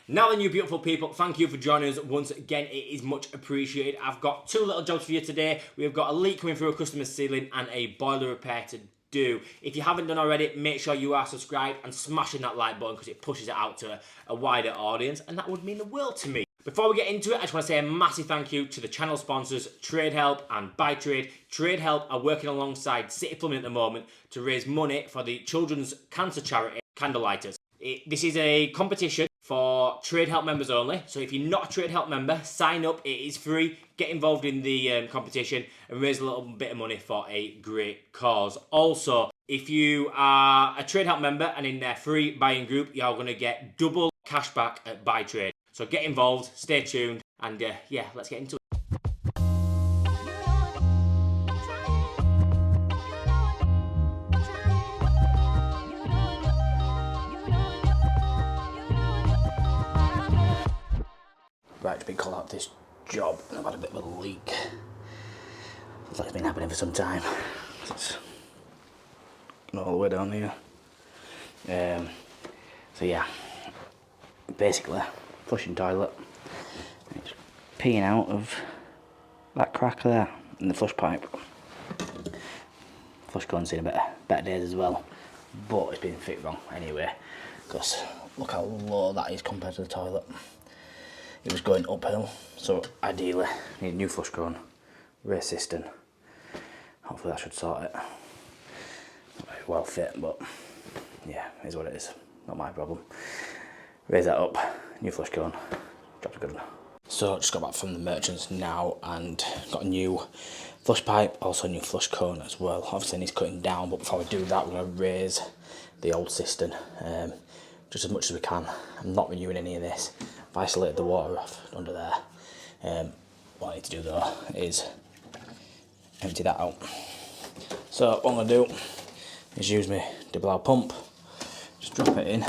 Now then, you beautiful people, thank you for joining us once again. It is much appreciated. I've got two little jobs for you today. We've got a leak coming through a customer's ceiling and a boiler repair to do. If you haven't done already, make sure you are subscribed and smashing that like button because it pushes it out to a wider audience, and that would mean the world to me. Before we get into it, I just want to say a massive thank you to the channel sponsors, Trade Help and Buy Trade. Trade Help are working alongside City Plumbing at the moment to raise money for the children's cancer charity, Candlelighters. This is a competition for Trade Help members only, so if you're not a Trade Help member, sign up. It is free. Get involved in the competition and raise a little bit of money for a great cause. Also, if you are a Trade Help member and in their free buying group, you're going to get double cash back at Buy Trade. So get involved, stay tuned, and yeah, let's get into it. Right, it's been called out this job, and I've had a bit of a leak. Looks like it's been happening for some time. It's all the way down here. So yeah, basically, flushing toilet. It's peeing out of that crack there in the flush pipe. Flush cone's seen a better days as well, but it's been fit wrong anyway, because look how low that is compared to the toilet. It was going uphill, so ideally need a new flush cone, race cistern. Hopefully that should sort it. Not very well fit, but yeah, it is what it is. Not my problem. Raise that up, new flush cone, job's good. So just got back from the merchants now and got a new flush pipe, also a new flush cone as well. Obviously it needs cutting down, but before we do that we're going to raise the old cistern just as much as we can. I'm not renewing any of this. I've isolated the water off under there. What I need to do though is empty that out. So what I'm going to do is use my double pump, just drop it in,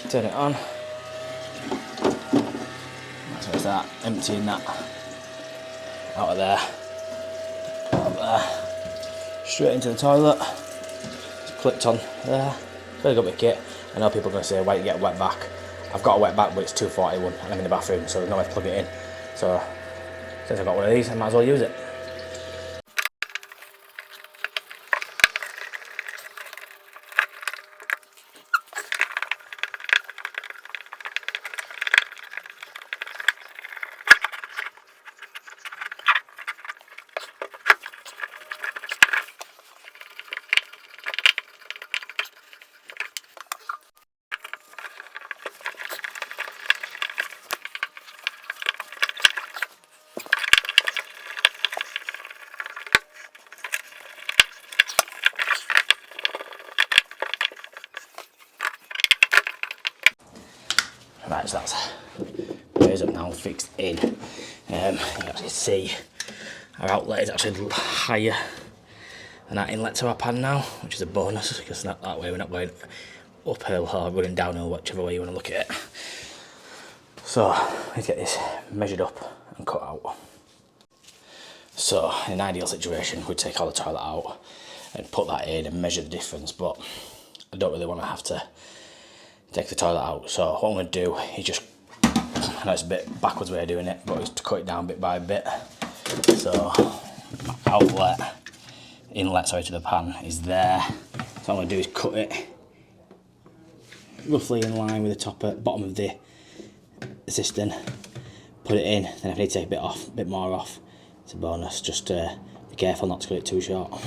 turn it on. So it's that, emptying that out of there, straight into the toilet. It's clipped on there. Very good bit of kit. I know people are going to say, why don't you get a wet back? I've got a wet back, but it's 241 and I'm in the bathroom, so there's no way to plug it in. So since I've got one of these, I might as well use it. Right, so that's raised up now, fixed in. You can actually see our outlet is actually higher than our inlet to our pan now, which is a bonus because that way we're not going uphill or running downhill, whichever way you want to look at it. So let's get this measured up and cut out. So in an ideal situation we'd take all the toilet out and put that in and measure the difference, but I don't really want to have to take the toilet out. So what I'm going to do is just, I know it's a bit backwards way of doing it, but it's to cut it down bit by bit. So inlet to the pan is there. So what I'm going to do is cut it roughly in line with the bottom of the cistern, put it in, then if I need to take a bit more off, it's a bonus. Just be careful not to cut it too short.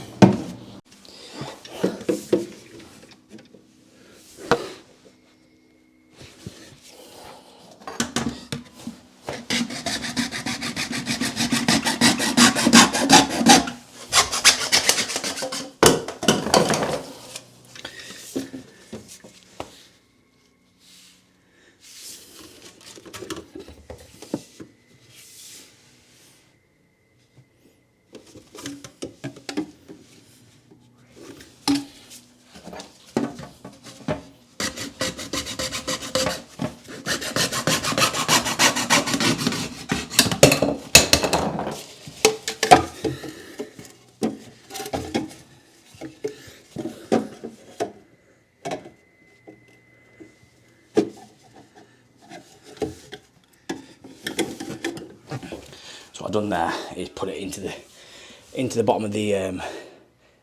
I've done there is put it into the bottom of the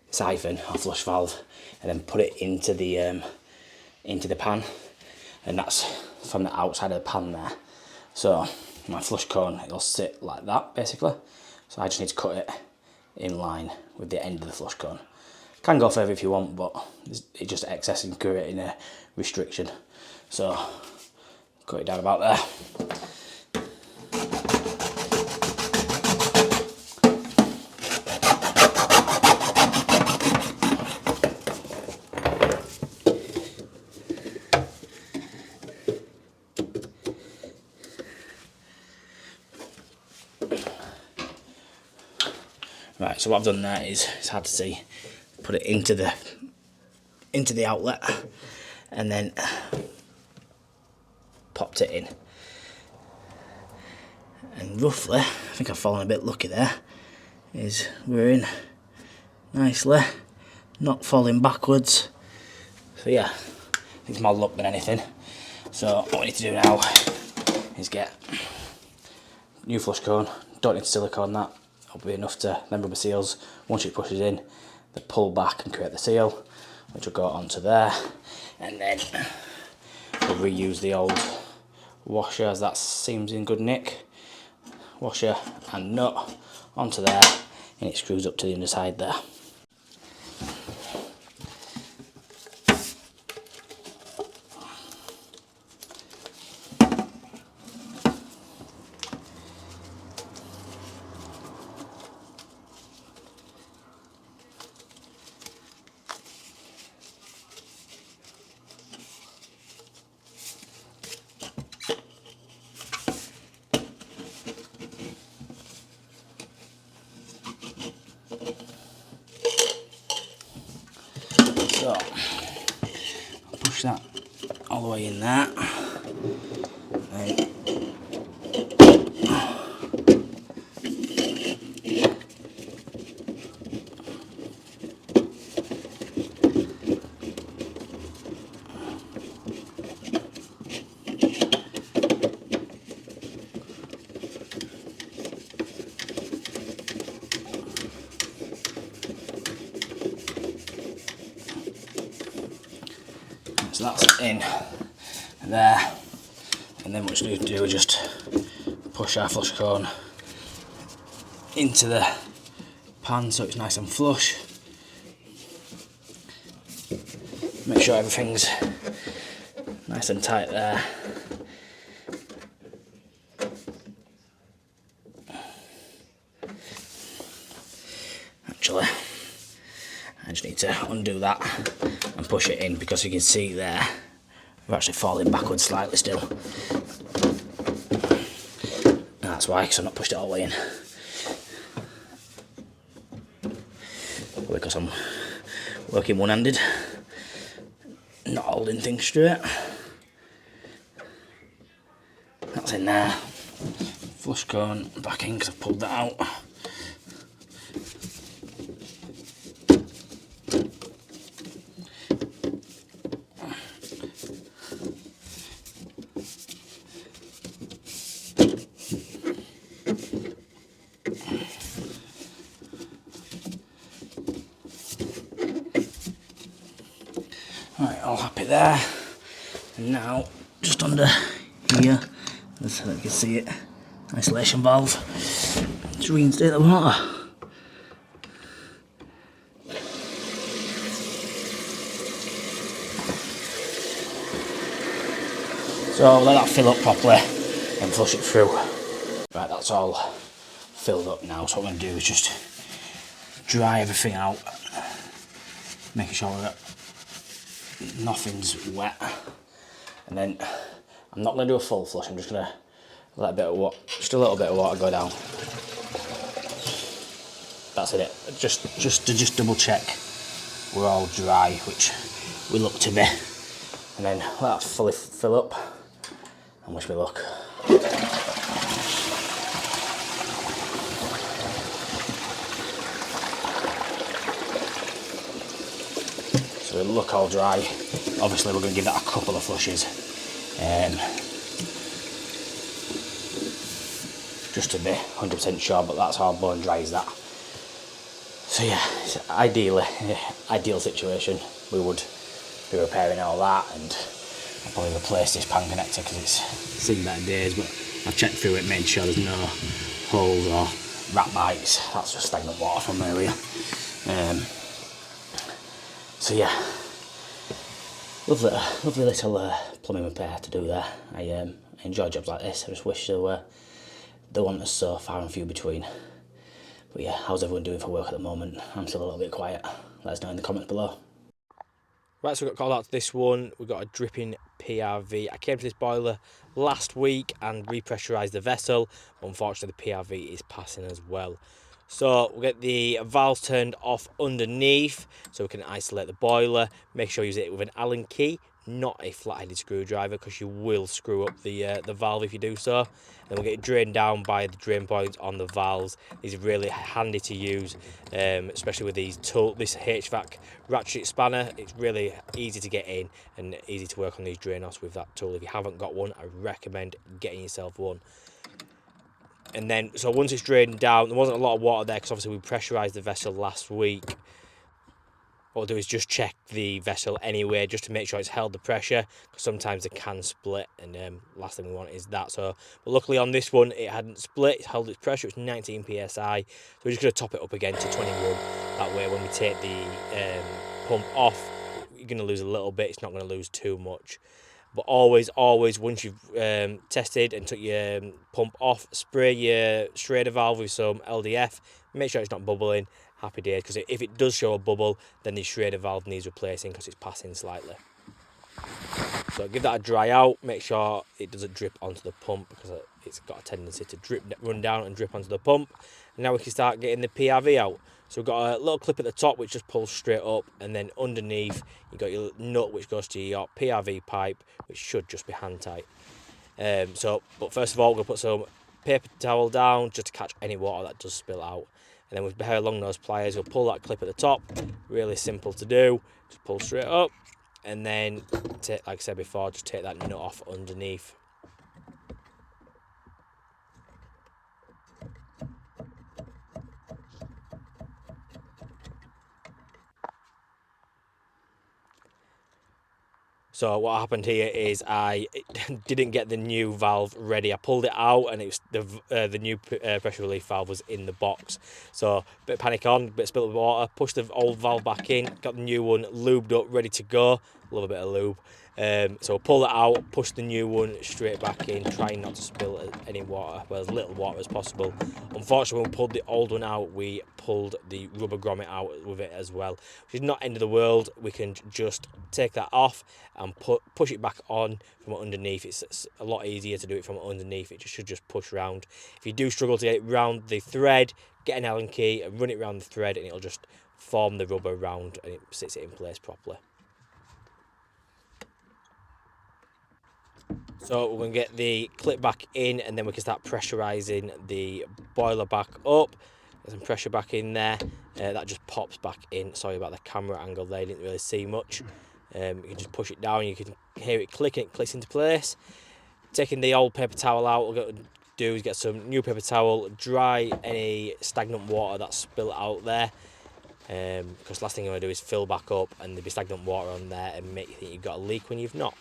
siphon or flush valve, and then put it into the pan, and that's from the outside of the pan there. So my flush cone, it'll sit like that basically. So I just need to cut it in line with the end of the flush cone. Can go further if you want, but it's just excess and creating a restriction. So cut it down about there. Right, so what I've done there is, it's hard to see, put it into the outlet and then popped it in. And roughly, I think I've fallen a bit lucky there, is we're in nicely, not falling backwards. So yeah, I think it's more luck than anything. So what we need to do now is get new flush cone. Don't need to silicone that. Will be enough to them rubber seals. Once it pushes in, they pull back and create the seal, which will go onto there, and then we'll reuse the old washer, as that seems in good nick. Washer and nut onto there, and it screws up to the underside there. So, I'll push that all the way in there. So that's in there, and then what we need to do is just push our flush cone into the pan so it's nice and flush. Make sure everything's nice and tight there. Actually, I just need to undo that and push it in, because you can see there we're actually falling backwards slightly still. And that's why, because I've not pushed it all the way in. Because I'm working one-handed, not holding things straight. That's in there. Flush cone back in because I've pulled that out. Right, all happy there. And now, just under here, so you can see it, isolation valve. Just reinstate the water. So let that fill up properly and flush it through. Right, that's all filled up now. So what I'm going to do is just dry everything out, making sure that nothing's wet, and then I'm not going to do a full flush. I'm just going to let just a little bit of water go down. That's it. Just to double check we're all dry, which we look to be, and then let that fully fill up, and wish me luck. So it'll look all dry. Obviously we're going to give that a couple of flushes. just to be 100% sure, but that's how bone dry is that. So yeah, ideally, ideal situation, we would be repairing all that, and I'll probably replace this pan connector because it's seen better days, but I've checked through it, made sure there's no holes or rat bites. That's just stagnant water from earlier. So yeah, lovely little plumbing repair to do there. I enjoy jobs like this. I just wish there weren't so far and few between. But yeah, how's everyone doing for work at the moment? I'm still a little bit quiet. Let us know in the comments below. Right, so we got called out to this one. We've got a dripping PRV. I came to this boiler last week and repressurised the vessel. Unfortunately, the PRV is passing as well. So we'll get the valves turned off underneath so we can isolate the boiler. Make sure you use it with an Allen key, not a flat-headed screwdriver, because you will screw up the valve if you do so. Then we'll get it drained down by the drain points on the valves. These are really handy to use, especially with these this HVAC ratchet spanner. It's really easy to get in and easy to work on these drain offs with that tool. If you haven't got one, I recommend getting yourself one. And then, so once it's drained down, there wasn't a lot of water there because obviously we pressurised the vessel last week. What we'll do is just check the vessel anyway, just to make sure it's held the pressure, because sometimes it can split, and last thing we want is that. So, but luckily on this one, it hadn't split, it held its pressure, it's 19 psi. So we're just going to top it up again to 21. That way, when we take the pump off, you're going to lose a little bit, it's not going to lose too much. But always, once you've tested and took your pump off, spray your Schrader valve with some LDF. Make sure it's not bubbling. Happy days, because if it does show a bubble, then the Schrader valve needs replacing because it's passing slightly. So give that a dry out. Make sure it doesn't drip onto the pump, because it's got a tendency to run down and drip onto the pump. And now we can start getting the PRV out. So we've got a little clip at the top which just pulls straight up, and then underneath you've got your nut which goes to your PRV pipe, which should just be hand tight. But first of all, we're going to put some paper towel down just to catch any water that does spill out. And then with a pair of long nose pliers, we'll pull that clip at the top. Really simple to do. Just pull straight up, and then, like I said before, just take that nut off underneath. So what happened here is I didn't get the new valve ready. I pulled it out, and it was the new pressure relief valve was in the box. So bit of panic on, bit of spill of water, pushed the old valve back in, got the new one lubed up, ready to go. Love a bit of lube. So pull it out, push the new one straight back in, trying not to spill any water, well, as little water as possible. Unfortunately, when we pulled the old one out, we pulled the rubber grommet out with it as well, which is not end of the world. We can just take that off and push it back on from underneath. It's a lot easier to do it from underneath. It should just push round. If you do struggle to get it round the thread, get an Allen key and run it round the thread, and it'll just form the rubber round, and it sits it in place properly. So we're going to get the clip back in, and then we can start pressurising the boiler back up. There's some pressure back in there. That just pops back in. Sorry about the camera angle there, you didn't really see much. You can just push it down, you can hear it click, and it clicks into place. Taking the old paper towel out, what we're going to do is get some new paper towel, dry any stagnant water that's spilled out there. Because last thing you want to do is fill back up and there'll be stagnant water on there and make you think you've got a leak when you've not.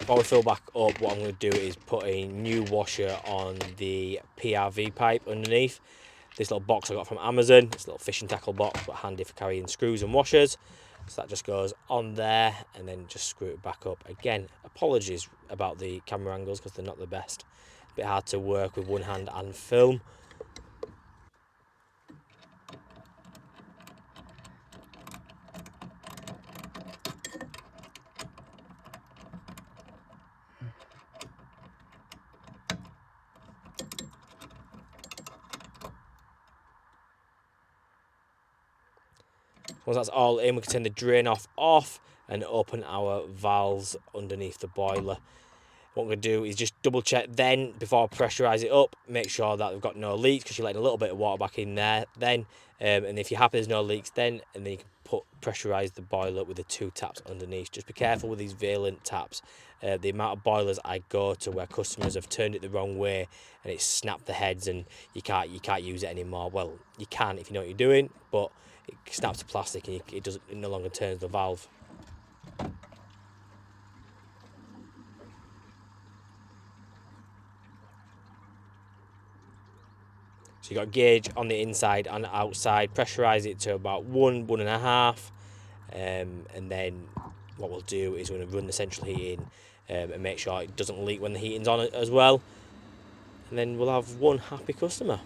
Before we fill back up, what I'm going to do is put a new washer on the PRV pipe underneath. This little box I got from Amazon, this little fishing tackle box, but handy for carrying screws and washers. So that just goes on there, and then just screw it back up. Again, apologies about the camera angles because they're not the best. A bit hard to work with one hand and film. Once that's all in, we can turn the drain off and open our valves underneath the boiler. What I'm going to do is just double check then before I pressurise it up, make sure that we've got no leaks, because you're letting a little bit of water back in there then. And if you're happy there's no leaks then, and then you can pressurise the boiler with the 2 taps underneath. Just be careful with these Valent taps. The amount of boilers I go to where customers have turned it the wrong way and it's snapped the heads and you can't use it anymore. Well, you can if you know what you're doing, but it snaps the plastic and it no longer turns the valve. So you've got gauge on the inside and outside, pressurise it to about 1.5, and then what we'll do is we're going to run the central heating and make sure it doesn't leak when the heating's on as well, and then we'll have one happy customer.